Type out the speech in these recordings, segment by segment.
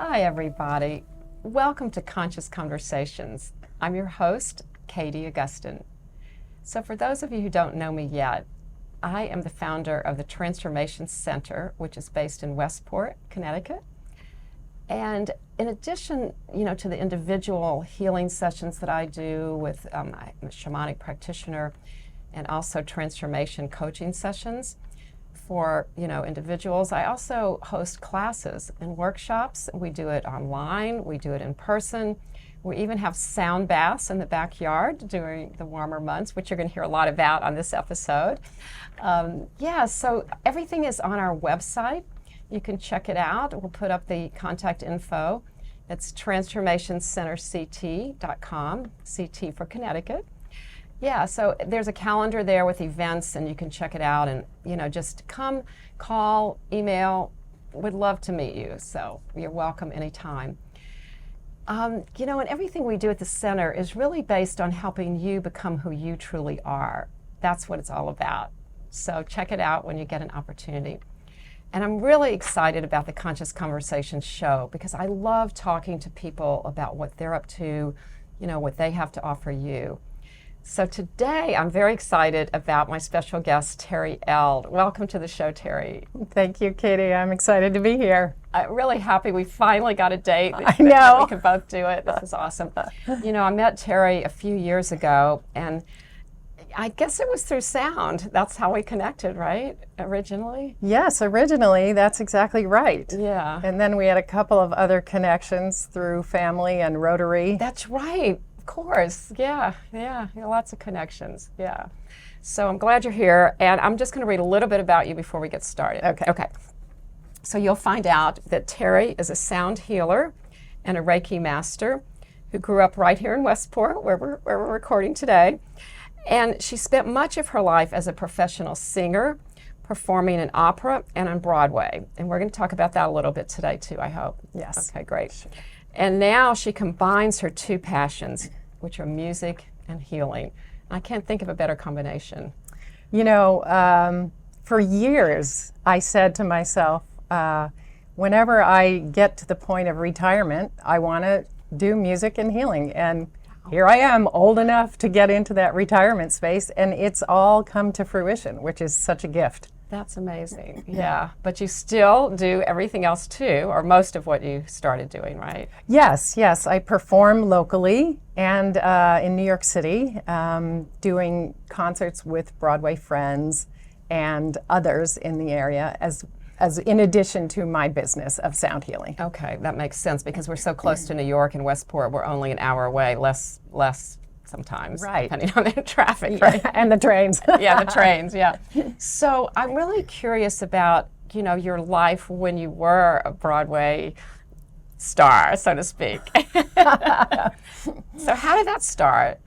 Hi, everybody. Welcome to Conscious Conversations. I'm your host, Katie Augustyn. So for those of you who don't know me yet, I am the founder of the Transformation Center, which is based in Westport, Connecticut. And in addition, to the individual healing sessions that I do with I'm a shamanic practitioner and also transformation coaching sessions for individuals. I also host classes and workshops. We do it online, we do it in person. We even have sound baths in the backyard during the warmer months, which you're going to hear a lot about on this episode. So everything is on our website. You can check it out. We'll put up the contact info. It's transformationcenterct.com, CT for Connecticut. Yeah, so there's a calendar there with events, and you can check it out and, just come, call, email. We'd love to meet you, so you're welcome anytime. And everything we do at the center is really based on helping you become who you truly are. That's what it's all about. So check it out when you get an opportunity. And I'm really excited about the Conscious Conversations show because I love talking to people about what they're up to, what they have to offer you. So today, I'm very excited about my special guest, Terry Eldh. Welcome to the show, Terry. Thank you, Katie. I'm excited to be here. I'm really happy we finally got a date. I know. We can both do it. This is awesome. I met Terry a few years ago, and I guess it was through sound. That's how we connected, right, originally? Yes, originally, that's exactly right. Yeah. And then we had a couple of other connections through family and Rotary. That's right. Of course. Yeah. Lots of connections. Yeah. So I'm glad you're here, and I'm just going to read a little bit about you before we get started. Okay. So you'll find out that Terry is a sound healer and a Reiki Master who grew up right here in Westport, where we're recording today. And she spent much of her life as a professional singer, performing in opera and on Broadway. And we're going to talk about that a little bit today, too, I hope. Yes. Okay, great. And now she combines her two passions, which are music and healing. I can't think of a better combination. For years, I said to myself, whenever I get to the point of retirement, I want to do music and healing. And here I am, old enough to get into that retirement space, and it's all come to fruition, which is such a gift. That's amazing. Yeah. But you still do everything else too, or most of what you started doing, right? Yes. I perform locally and in New York City, doing concerts with Broadway friends and others in the area as in addition to my business of sound healing. Okay, that makes sense because we're so close to New York and Westport. We're only an hour away, less sometimes, right, depending on the traffic, right? And the trains. Yeah, the trains, yeah. So I'm really curious about, your life when you were a Broadway star, so to speak. So how did that start?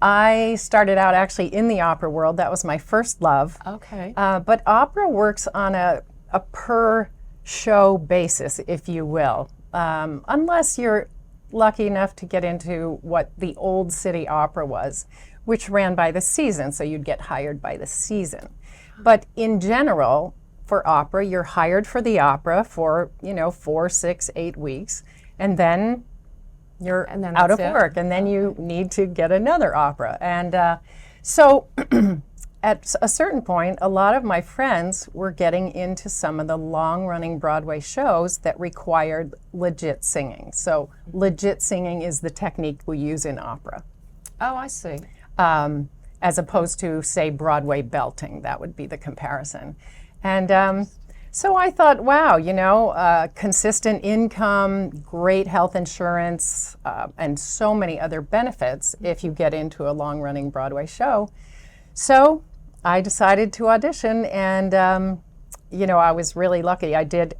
I started out actually in the opera world. That was my first love. Okay. But opera works on a per show basis, if you will, unless you're lucky enough to get into what the old city opera was, which ran by the season, so you'd get hired by the season. But in general, for opera, you're hired for the opera for 4, 6, 8 weeks, and then you're out of work, and then you need to get another opera. And so at a certain point, a lot of my friends were getting into some of the long-running Broadway shows that required legit singing. So legit singing is the technique we use in opera. Oh, I see. As opposed to, say, Broadway belting. That would be the comparison. And so I thought, wow, consistent income, great health insurance, and so many other benefits if you get into a long-running Broadway show. So I decided to audition, and I was really lucky.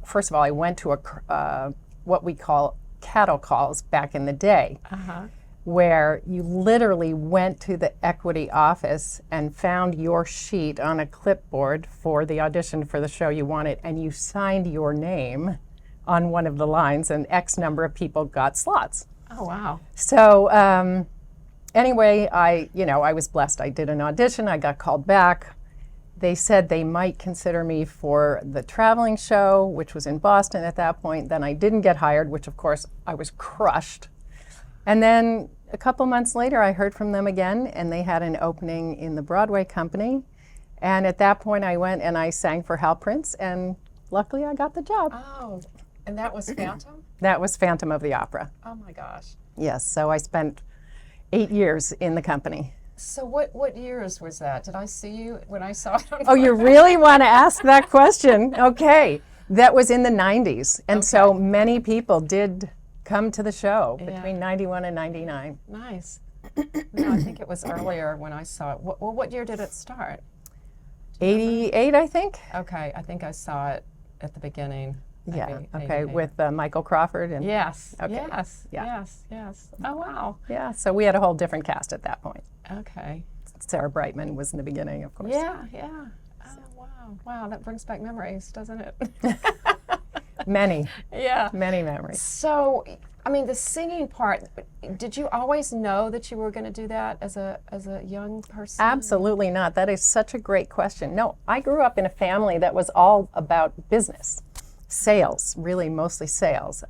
First of all, I went to what we call cattle calls back in the day, where you literally went to the equity office and found your sheet on a clipboard for the audition for the show you wanted, and you signed your name on one of the lines, and X number of people got slots. Oh, wow. So anyway, I was blessed. I did an audition. I got called back. they said they might consider me for the traveling show, which was in Boston at that point. Then I didn't get hired, which of course I was crushed. And then a couple months later, I heard from them again, and they had an opening in the Broadway Company. And at that point, I went and I sang for Hal Prince, and luckily I got the job. Oh, and that was Phantom? That was Phantom of the Opera. Oh my gosh. Yes, so I spent 8 years in the company. So what years was that? Did I see you when I saw it on Oh, you really want to ask that question? Okay. That was in the 90s. And so many people did come to the show between 91 and 99. Nice. No, I think it was earlier when I saw it. Well, what year did it start? 88, I think. Okay, I think I saw it at the beginning. Yeah, maybe okay, 88. with Michael Crawford. And Yes, Okay. yes, Yeah. yes. Oh, wow. yeah, so we had a whole different cast at that point. Okay. Sarah Brightman was in the beginning, of course. Yeah. Oh, wow. Wow, that brings back memories, doesn't it? Many Yeah. memories. So, I mean, the singing part, did you always know that you were going to do that as a young person? Absolutely not. That is such a great question. No, I grew up in a family that was all about business, sales, really mostly sales.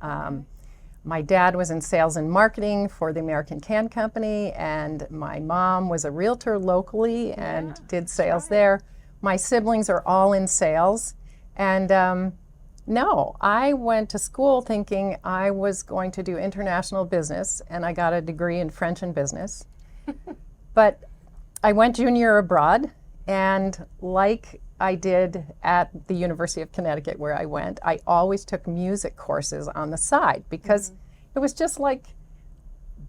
My dad was in sales and marketing for the American Can Company, and my mom was a realtor locally and did sales there. My siblings are all in sales. And no, I went to school thinking I was going to do international business, and I got a degree in French and business. But I went junior abroad, and like I did at the University of Connecticut where I went, I always took music courses on the side because it was just like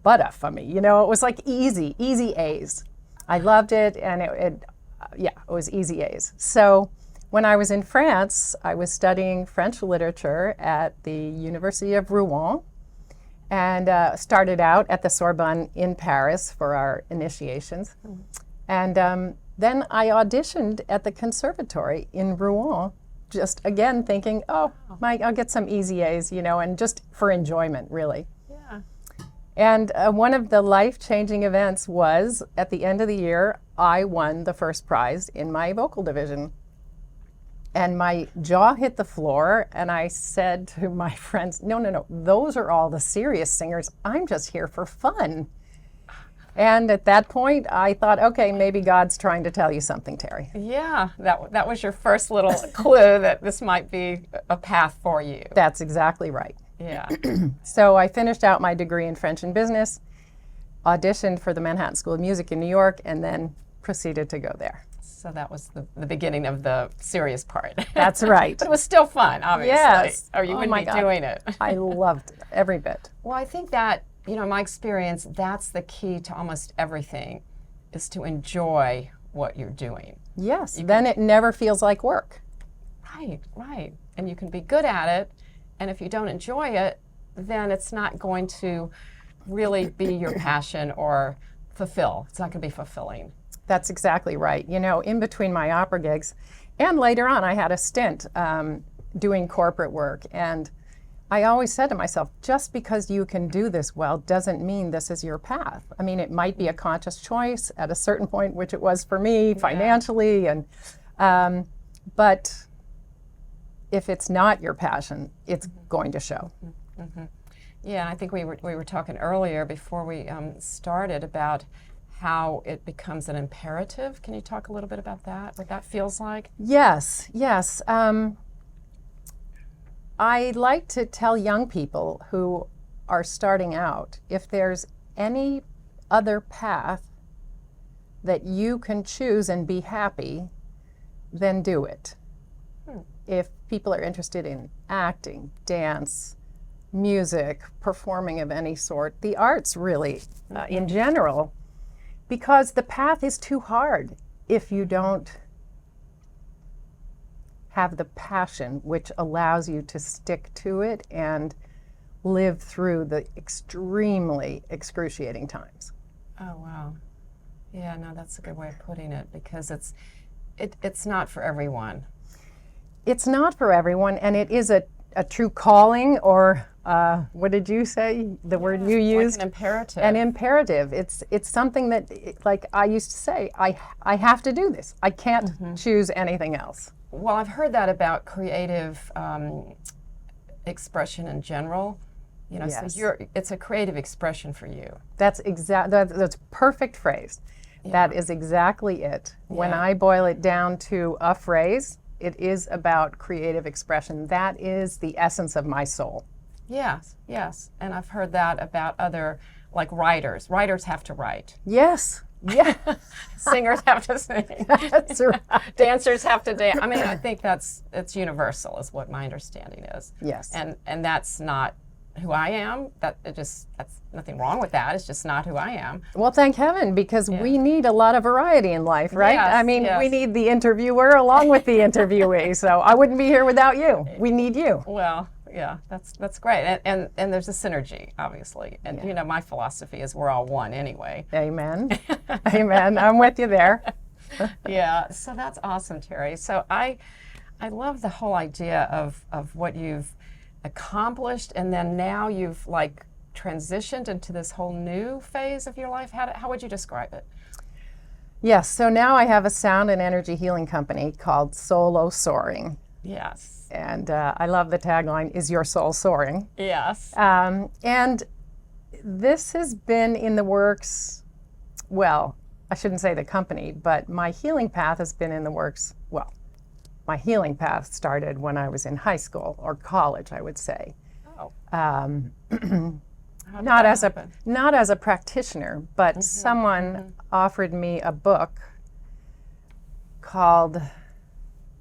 butter for me. You know, it was like easy A's. I loved it, and it was easy A's. So when I was in France, I was studying French literature at the University of Rouen, and started out at the Sorbonne in Paris for our initiations. And then I auditioned at the conservatory in Rouen, just again thinking, oh, I'll get some easy A's, you know, and just for enjoyment, really. Yeah. And one of the life-changing events was, at the end of the year, I won the first prize in my vocal division. And my jaw hit the floor, and I said to my friends, no, those are all the serious singers. I'm just here for fun. And at that point, I thought, okay, maybe God's trying to tell you something, Terry. Yeah, that was your first little clue that this might be a path for you. That's exactly right. Yeah. So I finished out my degree in French and business, auditioned for the Manhattan School of Music in New York, and then proceeded to go there. So that was the beginning of the serious part. That's right. But it was still fun, obviously. Yes. Or you wouldn't be doing it. I loved it, every bit. Well, I think that, you know, in my experience, that's the key to almost everything, is to enjoy what you're doing. Yes, then it never feels like work. Right. And you can be good at it, and if you don't enjoy it, then it's not going to really be your passion or fulfill. It's not going to be fulfilling. That's exactly right. You know, in between my opera gigs, and later on, I had a stint doing corporate work. And I always said to myself, just because you can do this well doesn't mean this is your path. I mean, it might be a conscious choice at a certain point, which it was for me financially. And but if it's not your passion, it's going to show. Mm-hmm. Yeah, I think we were talking earlier before we started about how it becomes an imperative. Can you talk a little bit about that, what that feels like? Yes. I like to tell young people who are starting out, if there's any other path that you can choose and be happy, then do it. If people are interested in acting, dance, music, performing of any sort, the arts really, in general, because the path is too hard if you don't have the passion which allows you to stick to it and live through the extremely excruciating times. Oh, wow. Yeah, no, that's a good way of putting it, because it's not for everyone. It's not for everyone, and it is a true calling, or what did you say? The word you used? Like an imperative. An imperative. It's something that, like I used to say, I have to do this. I can't choose anything else. Well, I've heard that about creative expression in general. You know, Yes. so it's a creative expression for you. That's that's perfect phrase. That is exactly it. When Yeah. I boil it down to a phrase, it is about creative expression. That is the essence of my soul. Yes, yes. And I've heard that about other, like writers. Writers have to write. Yes. Yeah. Singers have to sing. That's right. Dancers have to dance. I mean, I think it's universal, is what my understanding is. Yes. And that's not who I am. That's nothing wrong with that. It's just not who I am. Well, thank heaven, because we need a lot of variety in life, right? Yes, I mean, yes. we need the interviewer along with the interviewee. So I wouldn't be here without you. We need you. Well, yeah, that's great. And there's a synergy, obviously. And you know, my philosophy is we're all one anyway. Amen. Amen. I'm with you there. Yeah, so that's awesome, Terry. So I love the whole idea of what you've accomplished, and then now you've like transitioned into this whole new phase of your life. How would you describe it? Yes, so now I have a sound and energy healing company called Solo Soaring. Yes. And I love the tagline, "Is your soul soaring?" Yes. And this has been in the works, well, I shouldn't say the company, but my healing path has been in the works. Well, my healing path started when I was in high school or college, I would say. Oh. Not happen? not as a practitioner, but someone offered me a book called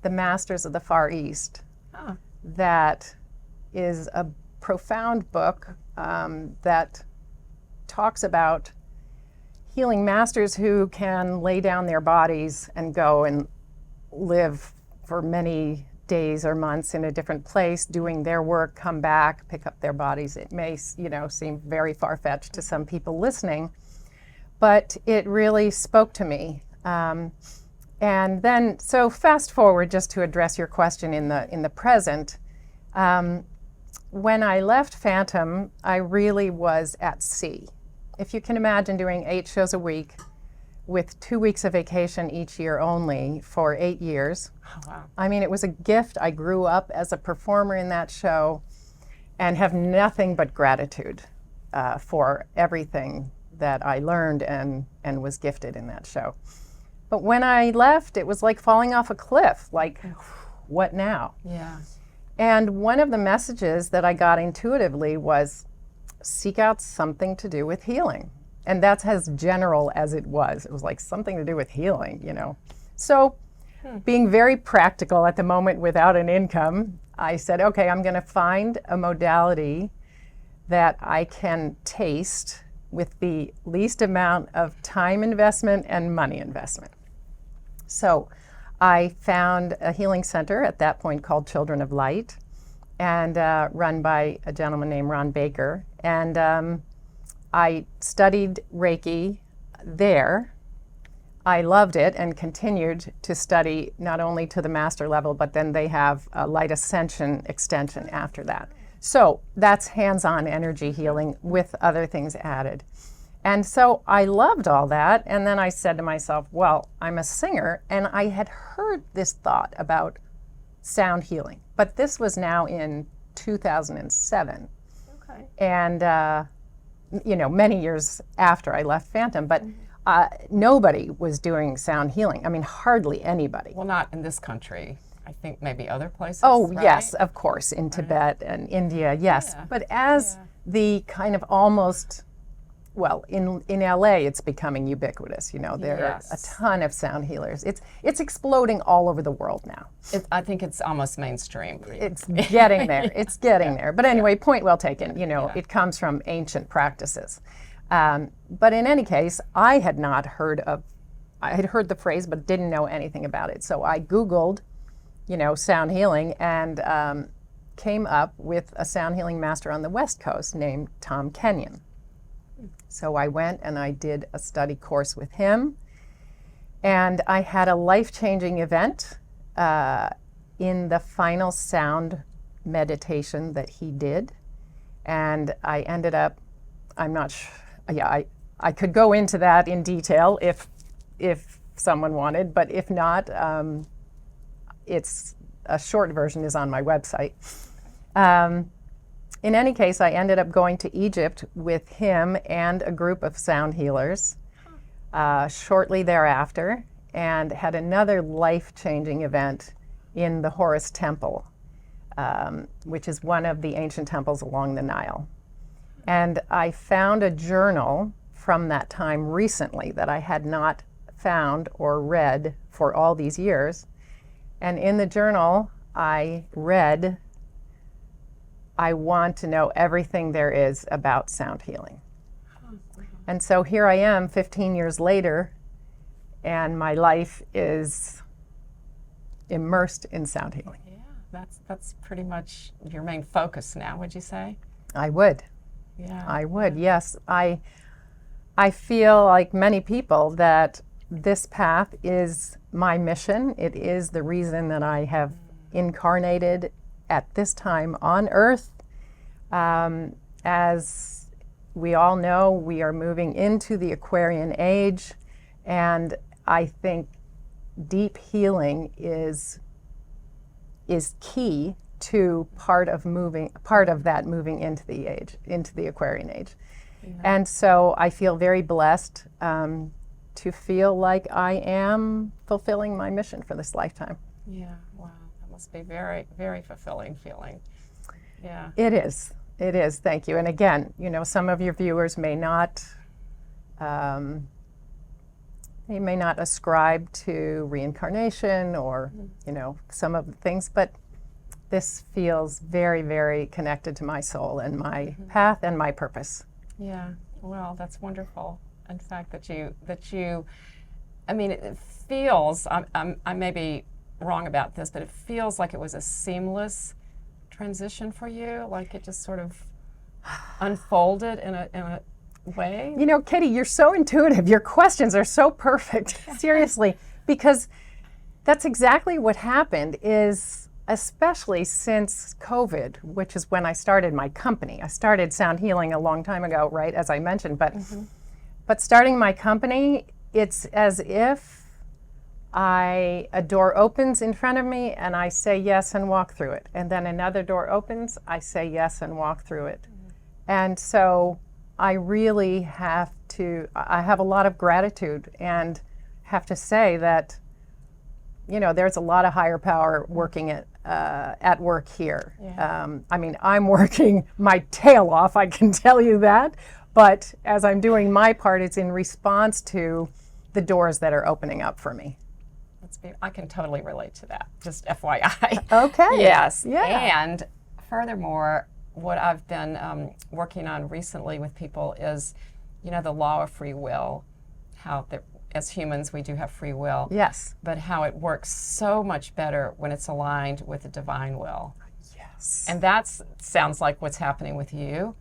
The Masters of the Far East. Oh. That is a profound book that talks about healing masters who can lay down their bodies and go and live for many days or months in a different place, doing their work, come back, pick up their bodies. It may, seem very far-fetched to some people listening, but it really spoke to me. And then, so fast forward, just to address your question in the present, when I left Phantom, I really was at sea. If you can imagine doing 8 shows a week with 2 weeks of vacation each year only for 8 years. Oh, wow. I mean, it was a gift. I grew up as a performer in that show and have nothing but gratitude for everything that I learned and was gifted in that show. But when I left, it was like falling off a cliff, like, what now? Yeah. And one of the messages that I got intuitively was, seek out something to do with healing. And that's as general as it was. It was like something to do with healing, So being very practical at the moment without an income, I said, okay, I'm going to find a modality that I can taste with the least amount of time investment and money investment. So I found a healing center at that point called Children of Light, and run by a gentleman named Ron Baker. And I studied Reiki there. I loved it and continued to study not only to the master level, but then they have a light ascension extension after that. So that's hands-on energy healing with other things added. And so I loved all that. And then I said to myself, well, I'm a singer, and I had heard this thought about sound healing, but this was now in 2007. Okay. And many years after I left Phantom, but nobody was doing sound healing. I mean, hardly anybody. Well, not in this country. I think maybe other places. Oh, right? yes, of course, in Tibet and India, yes. Yeah. But as the kind of almost, well, in LA, it's becoming ubiquitous. There are a Yes. ton of sound healers. It's exploding all over the world now. I think it's almost mainstream. It's getting there. It's getting there. But anyway, point well taken. It comes from ancient practices. But in any case, I had heard the phrase, but didn't know anything about it. So I Googled, sound healing, and came up with a sound healing master on the West Coast named Tom Kenyon. So I went and I did a study course with him, and I had a life-changing event in the final sound meditation that he did. And I ended up, I'm not sure, yeah, I could go into that in detail if someone wanted, but if not, it's a short version is on my website. In any case, I ended up going to Egypt with him and a group of sound healers shortly thereafter, and had another life-changing event in the Horus Temple, which is one of the ancient temples along the Nile. And I found a journal from that time recently that I had not found or read for all these years. And in the journal, I read, "I want to know everything there is about sound healing." And so here I am 15 years later, and my life is immersed in sound healing. Yeah, that's pretty much your main focus now, would you say? I would. Yeah. I would, yes. I feel like many people that this path is my mission. It is the reason that I have incarnated at this time on Earth. As we all know, we are moving into the Aquarian age, and I think deep healing is key to part of that moving into the Aquarian age. Yeah. And so I feel very blessed to feel like I am fulfilling my mission for this lifetime. Yeah, wow, that must be very, very fulfilling feeling. Yeah. It is, thank you. And again, some of your viewers may not, they may not ascribe to reincarnation or, some of the things, but this feels very, very connected to my soul and my path and my purpose. Yeah, well, that's wonderful. In fact, that you, I mean, it feels, I may be wrong about this, but it feels like it was a seamless transition for you, like it just sort of unfolded in a way. Katie, you're so intuitive. Your questions are so perfect, seriously, because that's exactly what happened is, especially since COVID, which is when I started my company. I started Sound Healing a long time ago, right, as I mentioned, but starting my company, it's as if a door opens in front of me and I say yes and walk through it. And then another door opens, I say yes and walk through it. And so I really have a lot of gratitude and have to say that, there's a lot of higher power working at work here. Yeah. I'm working my tail off, I can tell you that. But as I'm doing my part, it's in response to the doors that are opening up for me. I can totally relate to that, just FYI. Okay. Yes. Yeah. And furthermore, what I've been working on recently with people is, the law of free will, how as humans we do have free will. Yes. But how it works so much better when it's aligned with the divine will. Yes. And that sounds like what's happening with you.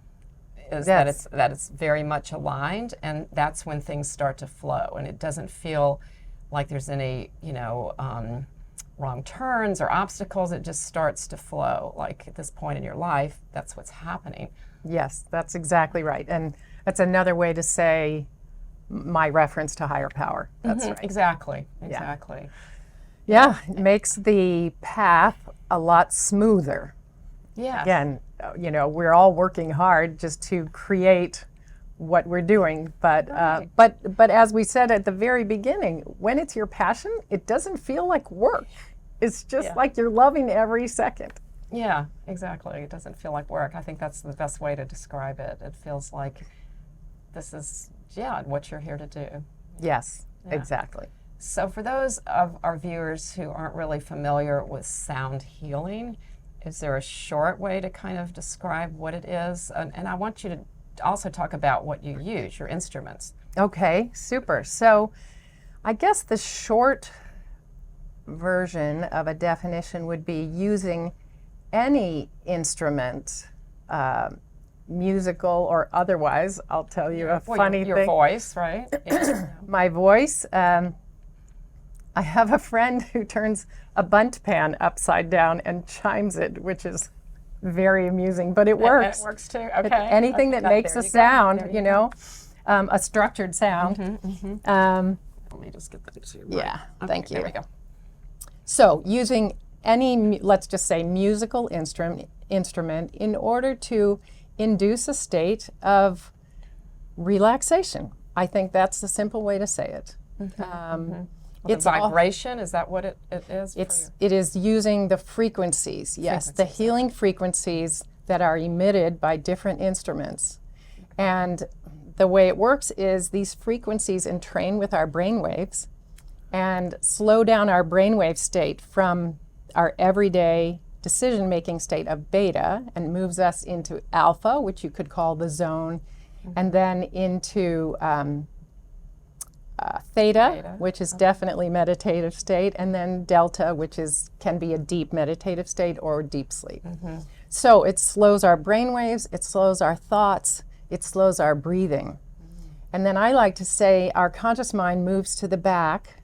Is yes. that it's very much aligned, and that's when things start to flow, and it doesn't feel like there's any wrong turns or obstacles. It just starts to flow. Like at this point in your life, that's what's happening. Yes, that's exactly right, and that's another way to say my reference to higher power. That's right. Exactly. Yeah, it makes the path a lot smoother. Yeah. Again, we're all working hard just to create what we're doing, but but as we said at the very beginning, when it's your passion, it doesn't feel like work. It's just like you're loving every second. Yeah, exactly. It doesn't feel like work. I think that's the best way to describe it. It feels like this is what you're here to do. Yes, exactly. So for those of our viewers who aren't really familiar with sound healing, is there a short way to kind of describe what it is? And I want you to also talk about what you use, your instruments. Okay, super. So I guess the short version of a definition would be using any instrument, musical or otherwise. I'll tell you a funny thing. Your voice, right? My voice. I have a friend who turns a bunt pan upside down and chimes it, which is very amusing, but it And works. it works too. Okay. Anything that makes there a you go. sound, There you know, a structured sound. Let me just get that to you. Right. Yeah, thank you. There we go. So using any, let's just say, musical instrument in order to induce a state of relaxation. I think that's the simple way to say it. Well, It's the vibration, is that what it is? It is using the frequencies, yes, the healing frequencies that are emitted by different instruments. And the way it works is these frequencies entrain with our brain waves and slow down our brainwave state from our everyday decision-making state of beta and moves us into alpha, which you could call the zone, and then into theta, which is definitely meditative state, and then delta, which can be a deep meditative state or deep sleep. So it slows our brain waves, it slows our thoughts, it slows our breathing. And then I like to say our conscious mind moves to the back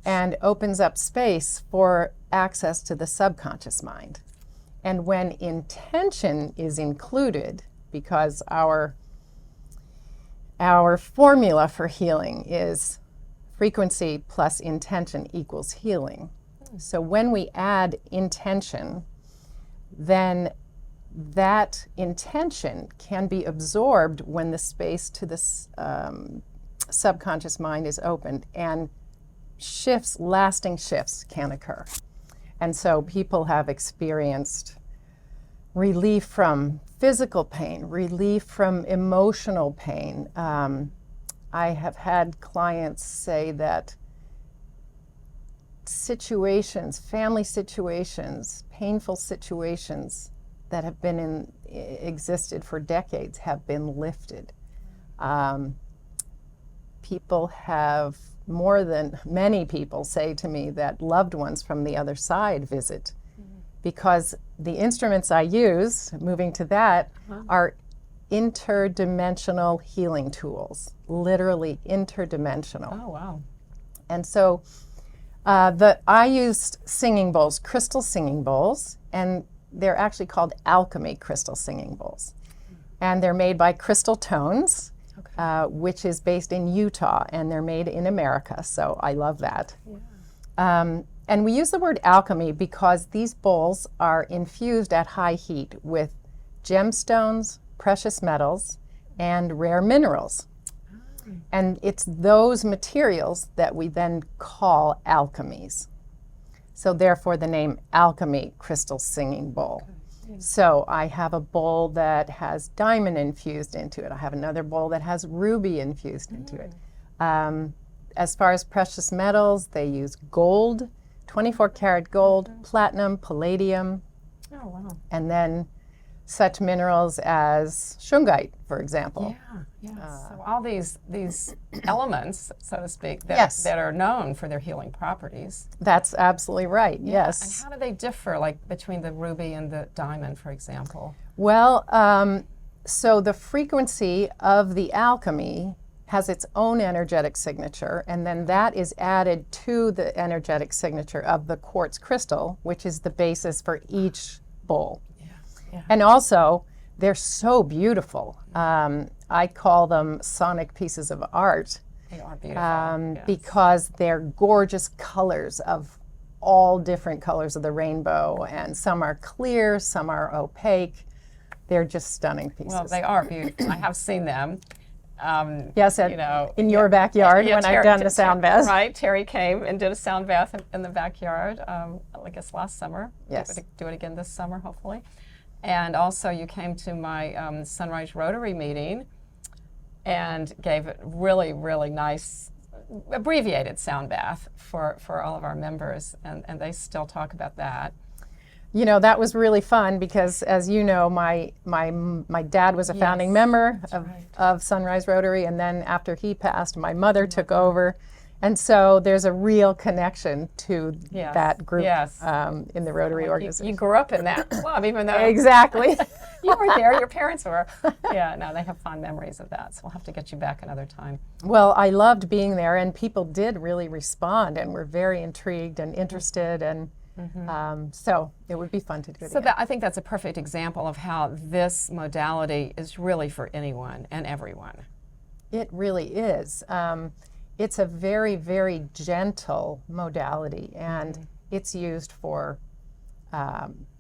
and opens up space for access to the subconscious mind. And when intention is included, because our formula for healing is frequency plus intention equals healing. So when we add intention, then that intention can be absorbed when the space to the subconscious mind is opened, and lasting shifts can occur. And so people have experienced relief from physical pain, relief from emotional pain. I have had clients say that family situations, painful situations that have been existed for decades have been lifted. Many people say to me that loved ones from the other side visit because the instruments I use, moving to that, are interdimensional healing tools, literally interdimensional. Oh, wow. And so I used singing bowls, crystal singing bowls, and they're actually called alchemy crystal singing bowls. And they're made by Crystal Tones, which is based in Utah, and they're made in America, so I love that. Yeah. And we use the word alchemy because these bowls are infused at high heat with gemstones, precious metals, and rare minerals. And it's those materials that we then call alchemies. So therefore the name Alchemy Crystal Singing Bowl. Okay. So I have a bowl that has diamond infused into it. I have another bowl that has ruby infused into it. As far as precious metals, they use gold, 24 karat gold, platinum, palladium, and then such minerals as shungite, for example. So all these elements, so to speak, that are known for their healing properties. That's absolutely right, yes. And how do they differ, like between the ruby and the diamond, for example? Well, so the frequency of the alchemy has its own energetic signature, and then that is added to the energetic signature of the quartz crystal, which is the basis for each bowl. And also, they're so beautiful. I call them sonic pieces of art. They are beautiful. Because they're gorgeous colors of all different colors of the rainbow, and some are clear, some are opaque. They're just stunning pieces. Well, they are beautiful. I have seen them. Yes, in your backyard when I've done the sound bath. Right, Terry came and did a sound bath in the backyard, I guess last summer. Yes. Do it again this summer, hopefully. And also you came to my Sunrise Rotary meeting and gave a really, really nice, abbreviated sound bath for all of our members, and they still talk about that. You know, that was really fun because, as you know, my dad was a founding member of Sunrise Rotary, and then after he passed, my mother took over. And so there's a real connection to that group in the Rotary organization. You grew up in that club, even though exactly you were there, your parents were. They have fond memories of that, so we'll have to get you back another time. Well, I loved being there, and people did really respond and were very intrigued and interested, and So it would be fun to do it So again. I think that's a perfect example of how this modality is really for anyone and everyone. It really is. It's a very, very gentle modality, and it's used for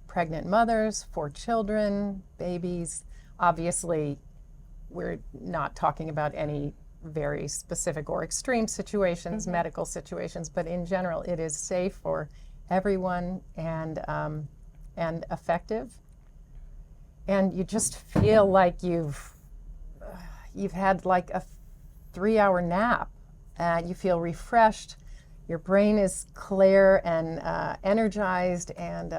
pregnant mothers, for children, babies. Obviously, we're not talking about any very specific or extreme situations, medical situations, but in general, it is safe for everyone and effective. And you just feel like you've had like a 3-hour nap. You feel refreshed. Your brain is clear and energized, and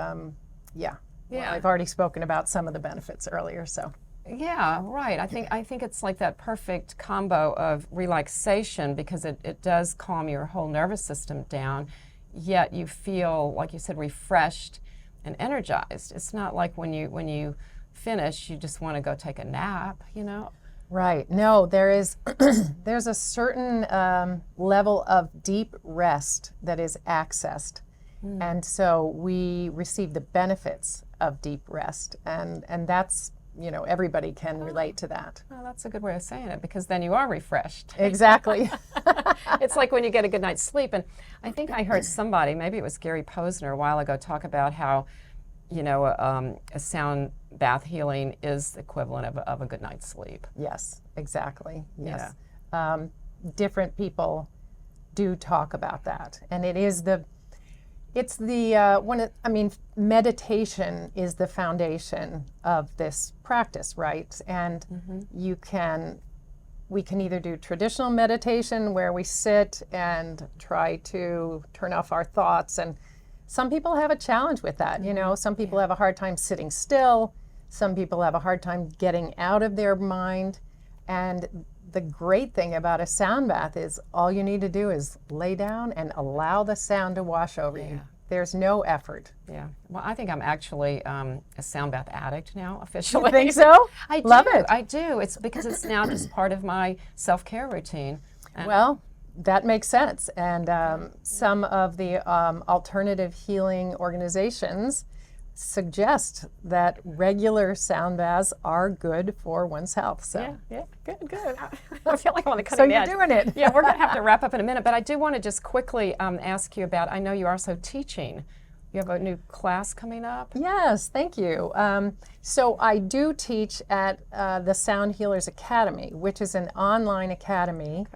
Well, I've already spoken about some of the benefits earlier, so. Yeah, right. I think it's like that perfect combo of relaxation, because it does calm your whole nervous system down, yet you feel, like you said, refreshed and energized. It's not like when you finish, you just want to go take a nap, you know? Right. No, there's a certain level of deep rest that is accessed. And so we receive the benefits of deep rest. And that's, everybody can relate to that. Well, that's a good way of saying it, because then you are refreshed. Exactly. It's like when you get a good night's sleep. And I think I heard somebody, maybe it was Gary Posner a while ago, talk about how, a sound bath healing is the equivalent of a good night's sleep. Yes, exactly. Yes. Yeah. Different people do talk about that. And meditation is the foundation of this practice, right? And we can either do traditional meditation where we sit and try to turn off our thoughts, and some people have a challenge with that. Some people have a hard time sitting still. Some people have a hard time getting out of their mind. And the great thing about a sound bath is all you need to do is lay down and allow the sound to wash over you. There's no effort. Yeah. Well, I think I'm actually a sound bath addict now, officially. You think so? I do. Love it. I do. It's because it's now just part of my self-care routine. Well, that makes sense. And some of the alternative healing organizations suggest that regular sound baths are good for one's health. So Yeah, good. I feel like I want to cut So an you're edge. doing it. Yeah, we're going to have to wrap up in a minute, but I do want to just quickly ask you about, I know you are also teaching. You have a new class coming up? Yes, thank you. So I do teach at the Sound Healers Academy, which is an online academy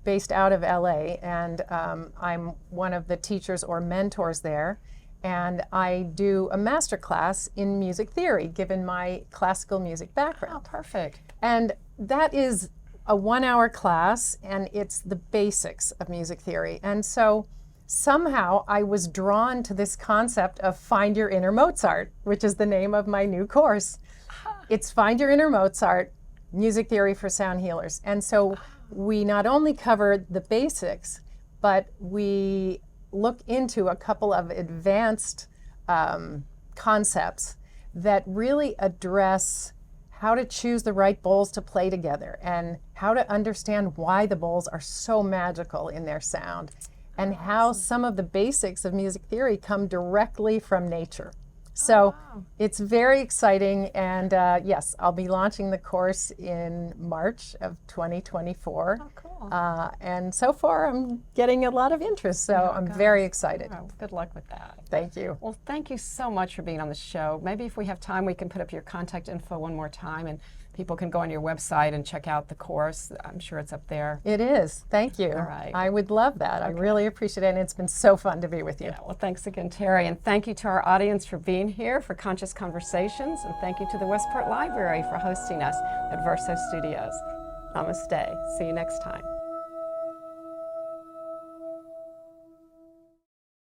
based out of LA, and I'm one of the teachers or mentors there. And I do a master class in music theory, given my classical music background. Oh, perfect. And that is a 1-hour class, and it's the basics of music theory. And so somehow I was drawn to this concept of Find Your Inner Mozart, which is the name of my new course. It's Find Your Inner Mozart, Music Theory for Sound Healers. And so we not only cover the basics, but we look into a couple of advanced concepts that really address how to choose the right bowls to play together and how to understand why the bowls are so magical in their sound, and how some of the basics of music theory come directly from nature. So it's very exciting, and yes, I'll be launching the course in March of 2024. Oh, cool. And so far I'm getting a lot of interest, so I'm very excited. Oh, good luck with that. Thank you. Well, thank you so much for being on the show. Maybe if we have time, we can put up your contact info one more time, and people can go on your website and check out the course. I'm sure it's up there. It is. Thank you. All right. I would love that. I really appreciate it, and it's been so fun to be with you. Yeah, well, thanks again, Terry, and thank you to our audience for being here for Conscious Conversations, and thank you to the Westport Library for hosting us at Verso Studios. Namaste. See you next time.